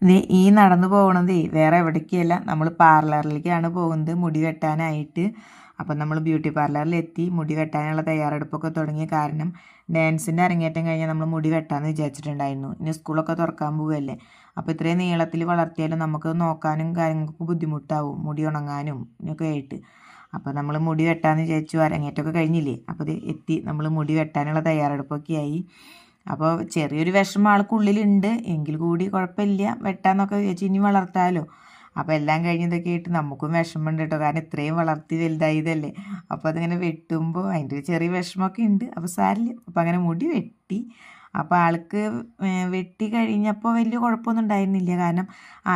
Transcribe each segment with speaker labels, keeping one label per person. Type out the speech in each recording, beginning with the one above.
Speaker 1: ഇത് ഈ നടന്നു പോകുന്നത് വേറെ എവിടേക്കല്ല, നമ്മൾ പാർലറിലേക്കാണ് പോകുന്നത് മുടി വെട്ടാനായിട്ട്. അപ്പം നമ്മൾ ബ്യൂട്ടി പാർലറിലെത്തി മുടി വെട്ടാനുള്ള തയ്യാറെടുപ്പൊക്കെ തുടങ്ങി. കാരണം ഡാൻസിൻ്റെ അരങ്ങേറ്റം കഴിഞ്ഞാൽ നമ്മൾ മുടി വെട്ടാമെന്ന് വിചാരിച്ചിട്ടുണ്ടായിരുന്നു. ഇനി സ്കൂളൊക്കെ തുറക്കാൻ പോവുകയല്ലേ, അപ്പോൾ ഇത്രയും നീളത്തിൽ വളർത്തിയാലും നമുക്ക് നോക്കാനും കാര്യങ്ങൾക്ക് ബുദ്ധിമുട്ടാവും, മുടി ഉണങ്ങാനും ഒക്കെ ആയിട്ട്. അപ്പോൾ നമ്മൾ മുടി വെട്ടാമെന്ന് വിചാരിച്ചു. അരങ്ങേറ്റമൊക്കെ കഴിഞ്ഞില്ലേ, അപ്പോൾ ഇത് എത്തി, നമ്മൾ മുടി വെട്ടാനുള്ള തയ്യാറെടുപ്പൊക്കെ ആയി. അപ്പോൾ ചെറിയൊരു വിഷമം ആൾക്കുള്ളിലുണ്ട്, എങ്കിൽ കൂടി കുഴപ്പമില്ല, വെട്ടാന്നൊക്കെ വിചാരിച്ചു, ഇനി വളർത്താമല്ലോ. അപ്പോൾ എല്ലാം കഴിഞ്ഞതൊക്കെ ആയിട്ട് നമുക്കും വിഷമമുണ്ട് കേട്ടോ, കാരണം ഇത്രയും വളർത്തി വലുതായതല്ലേ. അപ്പോൾ അതിങ്ങനെ വെട്ടുമ്പോൾ അതിൻ്റെ ഒരു ചെറിയ വിഷമമൊക്കെ ഉണ്ട്. അപ്പോൾ സാരില്ല, അപ്പോൾ അങ്ങനെ മുടി വെട്ടി. അപ്പോൾ ആൾക്ക് വെട്ടി കഴിഞ്ഞപ്പോൾ വലിയ കുഴപ്പമൊന്നും ഉണ്ടായിരുന്നില്ല. കാരണം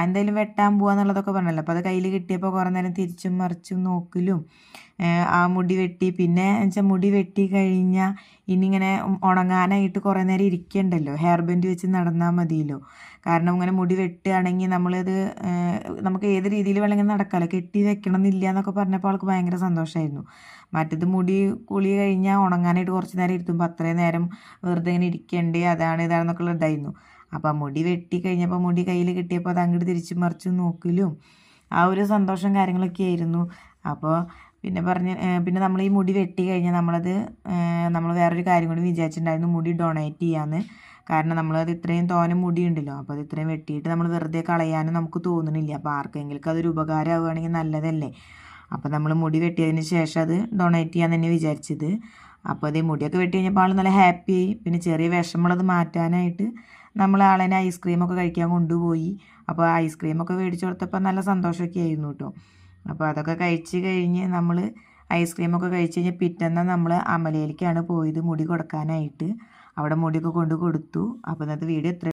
Speaker 1: എന്തായാലും വെട്ടാൻ പോവാന്നുള്ളതൊക്കെ പറഞ്ഞല്ലോ. അപ്പോൾ അത് കയ്യിൽ കിട്ടിയപ്പോൾ കുറേ നേരം തിരിച്ചും മറിച്ചും നോക്കലും ആ മുടി വെട്ടി. പിന്നെ വെച്ചാൽ മുടി വെട്ടി കഴിഞ്ഞാൽ ഇനി ഇങ്ങനെ ഉണങ്ങാനായിട്ട് കുറേ നേരം ഇരിക്കണ്ടല്ലോ, ഹെയർ ബാൻഡ് വെച്ച് നടന്നാൽ മതിയല്ലോ. കാരണം ഇങ്ങനെ മുടി വെട്ടുകയാണെങ്കിൽ നമ്മളത് നമുക്ക് ഏത് രീതിയിൽ വേണമെങ്കിൽ നടക്കാമല്ലോ, കെട്ടി വെക്കണം എന്നില്ല എന്നൊക്കെ പറഞ്ഞപ്പോൾ ആൾക്ക് ഭയങ്കര സന്തോഷമായിരുന്നു. മറ്റത് മുടി കുളി കഴിഞ്ഞാൽ ഉണങ്ങാനായിട്ട് കുറച്ച് നേരം ഇരുത്തുമ്പോൾ അത്രയും നേരം വെറുതെ ഇങ്ങനെ ഇരിക്കണ്ടേ, അതാണ് ഇതാണെന്നൊക്കെ ഇതായിരുന്നു. അപ്പോൾ മുടി വെട്ടി കഴിഞ്ഞപ്പോൾ മുടി കയ്യിൽ കിട്ടിയപ്പോൾ അത് അങ്ങോട്ട് തിരിച്ചും മറിച്ചും നോക്കലും ആ ഒരു സന്തോഷം കാര്യങ്ങളൊക്കെ ആയിരുന്നു. അപ്പോൾ പിന്നെ നമ്മൾ ഈ മുടി വെട്ടി കഴിഞ്ഞാൽ നമ്മൾ വേറൊരു കാര്യം കൂടി വിചാരിച്ചിട്ടുണ്ടായിരുന്നു, മുടി ഡൊണേറ്റ് ചെയ്യാമെന്ന്. കാരണം നമ്മളത് ഇത്രയും തോനെ മുടി ഉണ്ടല്ലോ, അപ്പോൾ അത് ഇത്രയും വെട്ടിയിട്ട് നമ്മൾ വെറുതെ കളയാനും നമുക്ക് തോന്നുന്നില്ല. അപ്പോൾ ആർക്കെങ്കിലും അതൊരു ഉപകാരമാവുകയാണെങ്കിൽ നല്ലതല്ലേ. അപ്പോൾ നമ്മൾ മുടി വെട്ടിയതിന് ശേഷം അത് ഡൊണേറ്റ് ചെയ്യാൻ തന്നെ വിചാരിച്ചത്. അപ്പോൾ അതേ മുടിയൊക്കെ വെട്ടി കഴിഞ്ഞപ്പോൾ ആൾ നല്ല ഹാപ്പിയായി. പിന്നെ ചെറിയ വിഷമമുള്ളത് മാറ്റാനായിട്ട് നമ്മൾ ആളെ ഐസ്ക്രീമൊക്കെ കഴിക്കാൻ കൊണ്ടുപോയി. അപ്പോൾ ഐസ്ക്രീമൊക്കെ മേടിച്ച് കൊടുത്തപ്പോൾ നല്ല സന്തോഷമൊക്കെ ആയിരുന്നു കേട്ടോ. അപ്പോൾ അതൊക്കെ കഴിച്ച് കഴിഞ്ഞ് നമ്മൾ ഐസ്ക്രീമൊക്കെ കഴിച്ച് കഴിഞ്ഞ് പിറ്റേന്ന് നമ്മൾ അമലയിലേക്കാണ് പോയത് മുടി കൊടുക്കാനായിട്ട്. അവിടെ മുടിയൊക്കെ കൊണ്ട് കൊടുത്തു. അപ്പോൾ ഇന്നത്തെ വീഡിയോ ഇത്ര